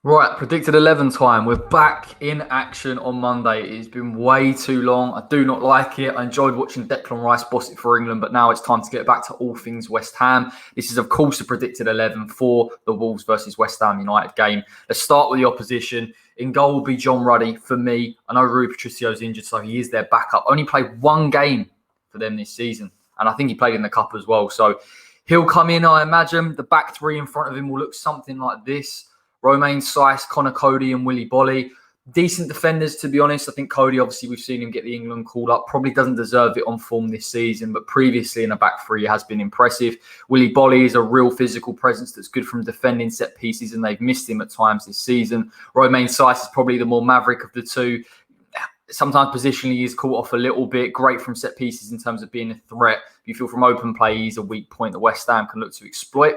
Right, predicted 11 time. We're back in action on Monday. It's been way too long. I do not like it. I enjoyed watching Declan Rice boss it for England, but now it's time to get back to all things West Ham. This is, of course, the predicted 11 for the Wolves versus West Ham United game. Let's start with the opposition. In goal will be John Ruddy for me. I know Rui Patricio's injured, so he is their backup. Only played one game for them this season, and I think he played in the Cup as well. So he'll come in, I imagine. The back three in front of him will look something like this. Romain Saiss, Connor Cody and Willy Bolly. Decent defenders, to be honest. I think Cody, obviously, we've seen him get the England call up. Probably doesn't deserve it on form this season, but previously in a back three has been impressive. Willy Bolly is a real physical presence that's good from defending set pieces, and they've missed him at times this season. Romain Saiss is probably the more maverick of the two. Sometimes positionally he's caught off a little bit. Great from set pieces in terms of being a threat. You feel from open play, he's a weak point that West Ham can look to exploit.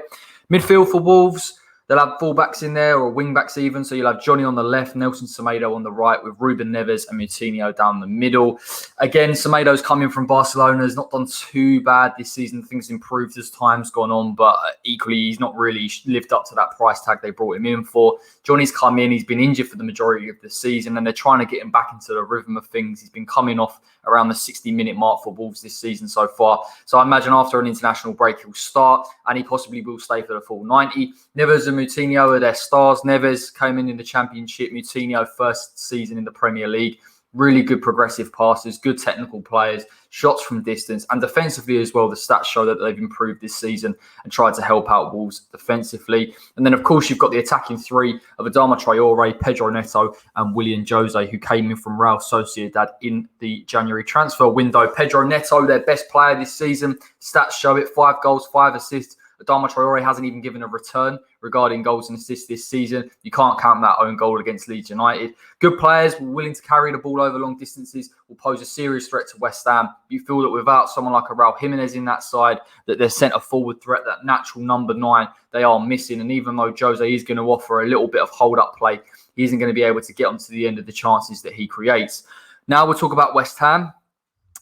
Midfield for Wolves. They'll have fullbacks in there or wingbacks even. So you'll have Johnny on the left, Nelson Semedo on the right with Ruben Neves and Moutinho down the middle. Again, Semedo's coming from Barcelona. Has not done too bad this season. Things improved as time's gone on, but equally he's not really lived up to that price tag they brought him in for. Johnny's come in. He's been injured for the majority of the season and they're trying to get him back into the rhythm of things. He's been coming off around the 60-minute mark for Wolves this season so far. So I imagine after an international break, he'll start and he possibly will stay for the full 90. Neves and Moutinho are their stars. Neves came in the Championship. Moutinho first season in the Premier League. Really good progressive passes, good technical players, shots from distance, and defensively as well. The stats show that they've improved this season and tried to help out Wolves defensively. And then, of course, you've got the attacking three of Adama Traore, Pedro Neto, and William Jose, who came in from Real Sociedad in the January transfer window. Pedro Neto, their best player this season. Stats show it: 5 goals, 5 assists. Adama Traore hasn't even given a return regarding goals and assists this season. You can't count that own goal against Leeds United. Good players, willing to carry the ball over long distances, will pose a serious threat to West Ham. You feel that without someone like a Raul Jimenez in that side, that their centre-forward threat, that natural number 9, they are missing. And even though Jose is going to offer a little bit of hold-up play, he isn't going to be able to get onto the end of the chances that he creates. Now we'll talk about West Ham.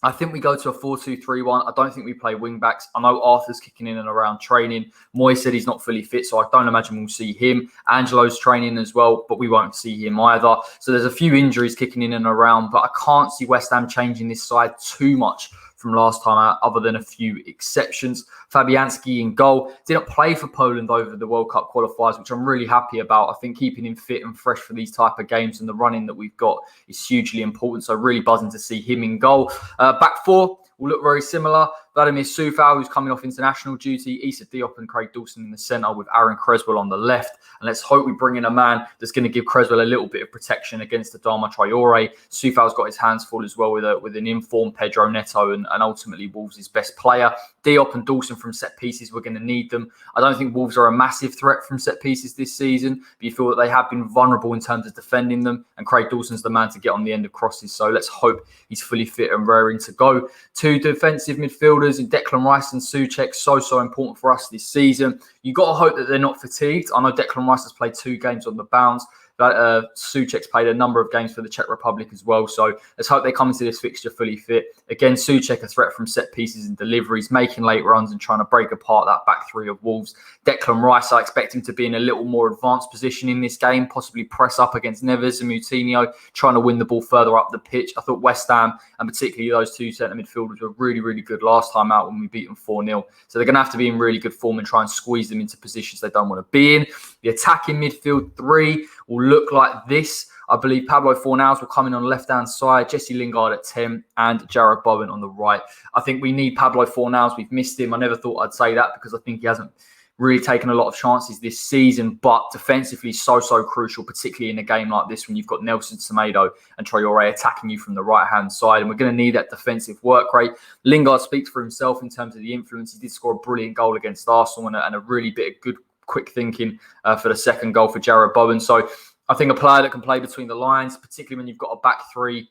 I think we go to a 4-2-3-1. I don't think we play wing-backs. I know Arthur's kicking in and around training. Moy said he's not fully fit, so I don't imagine we'll see him. Angelo's training as well, but we won't see him either. So there's a few injuries kicking in and around, but I can't see West Ham changing this side too much from last time out, other than a few exceptions. Fabianski in goal. Didn't play for Poland over the World Cup qualifiers, which I'm really happy about. I think keeping him fit and fresh for these type of games and the running that we've got is hugely important. So really buzzing to see him in goal. Back four will look very similar. Vladimir Soufal, who's coming off international duty. Issa Diop and Craig Dawson in the centre with Aaron Creswell on the left. And let's hope we bring in a man that's going to give Creswell a little bit of protection against Adama Traore. Soufal's got his hands full as well with an informed Pedro Neto and ultimately Wolves' best player. Diop and Dawson from set pieces, we're going to need them. I don't think Wolves are a massive threat from set pieces this season, but you feel that they have been vulnerable in terms of defending them, and Craig Dawson's the man to get on the end of crosses. So let's hope he's fully fit and raring to go. 2 defensive midfielders in Declan Rice and Souček, so important for us this season. You got to hope that they're not fatigued. I know Declan Rice has played 2 games on the bounce. Souček's played a number of games for the Czech Republic as well. So let's hope they come into this fixture fully fit. Again, Souček a threat from set pieces and deliveries, making late runs and trying to break apart that back three of Wolves. Declan Rice, I expect him to be in a little more advanced position in this game, possibly press up against Neves and Moutinho, trying to win the ball further up the pitch. I thought West Ham, and particularly those 2 centre midfielders, were really good last time out when we beat them 4-0. So they're going to have to be in really good form and try and squeeze them into positions they don't want to be in. The attacking midfield 3 will look like this. I believe Pablo Fornals will come in on the left-hand side, Jesse Lingard at 10, and Jarrod Bowen on the right. I think we need Pablo Fornals. We've missed him. I never thought I'd say that because I think he hasn't really taken a lot of chances this season, but defensively so crucial, particularly in a game like this when you've got Nelson Semedo and Traore attacking you from the right-hand side, and we're going to need that defensive work rate. Lingard speaks for himself in terms of the influence. He did score a brilliant goal against Arsenal and a really bit of good quick thinking for the second goal for Jarrod Bowen. So I think a player that can play between the lines, particularly when you've got a back three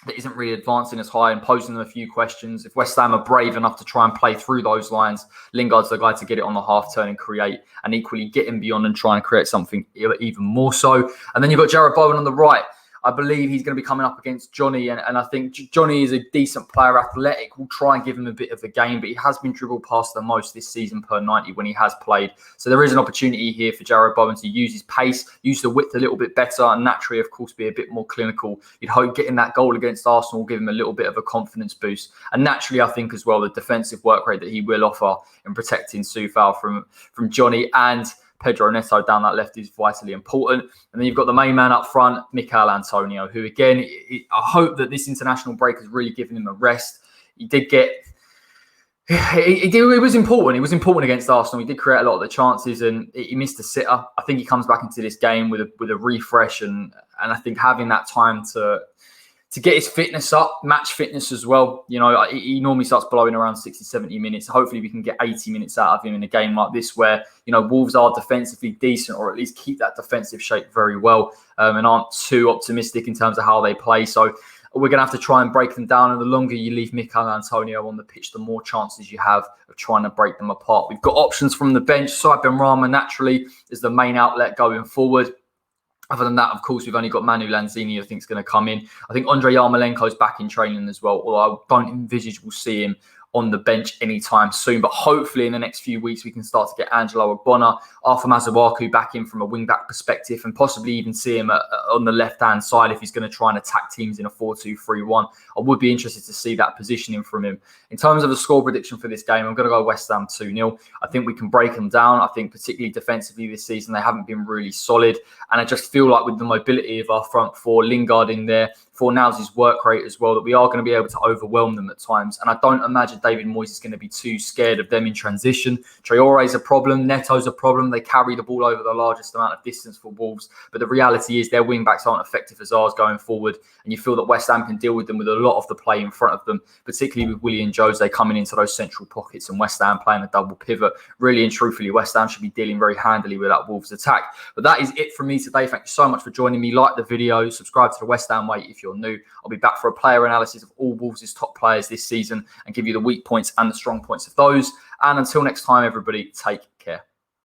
that isn't really advancing as high and posing them a few questions. If West Ham are brave enough to try and play through those lines, Lingard's the guy to get it on the half turn and create, and equally get him beyond and try and create something even more so. And then you've got Jarrod Bowen on the right. I believe he's going to be coming up against Johnny, and I think Johnny is a decent player, athletic. We'll try and give him a bit of a game, but he has been dribbled past the most this season per 90 when he has played. So there is an opportunity here for Jarrod Bowen to use his pace, use the width a little bit better, and naturally, of course, be a bit more clinical. You'd hope getting that goal against Arsenal will give him a little bit of a confidence boost. And naturally, I think as well, the defensive work rate that he will offer in protecting Soufal from Johnny and Pedro Neto down that left is vitally important. And then you've got the main man up front, Mikel Antonio, who again, I hope that this international break has really given him a rest. He did get... It was important. It was important against Arsenal. He did create a lot of the chances and he missed a sitter. I think he comes back into this game with a refresh and I think having that time to get his fitness up, match fitness as well. You know, he normally starts blowing around 60, 70 minutes. Hopefully we can get 80 minutes out of him in a game like this where, you know, Wolves are defensively decent or at least keep that defensive shape very well and aren't too optimistic in terms of how they play. So we're going to have to try and break them down. And the longer you leave Mikel Antonio on the pitch, the more chances you have of trying to break them apart. We've got options from the bench. Said Benrahma naturally is the main outlet going forward. Other than that, of course, we've only got Manu Lanzini, I think, is going to come in. I think Andrei Yarmolenko's back in training as well, although I don't envisage we'll see him on the bench anytime soon. But hopefully in the next few weeks, we can start to get Angelo Ogbonna, Arthur Mazuaku back in from a wing-back perspective and possibly even see him on the left-hand side if he's going to try and attack teams in a 4-2-3-1. I would be interested to see that positioning from him. In terms of a score prediction for this game, I'm going to go West Ham 2-0. I think we can break them down. I think particularly defensively this season, they haven't been really solid. And I just feel like with the mobility of our front four, Lingard in there, Fornals' work rate as well, that we are going to be able to overwhelm them at times. And I don't imagine David Moyes is going to be too scared of them in transition. Traore is a problem. Neto's a problem. They carry the ball over the largest amount of distance for Wolves. But the reality is their wing-backs aren't effective as ours going forward. And you feel that West Ham can deal with them with a lot of the play in front of them, particularly with Willian Jose coming into those central pockets and West Ham playing a double pivot. Really and truthfully, West Ham should be dealing very handily with that Wolves attack. But that is it from me today. Thank you so much for joining me. Like the video, subscribe to the West Ham Way if you're new. I'll be back for a player analysis of all Wolves' top players this season and give you the weak points and the strong points of those. And until next time, everybody, take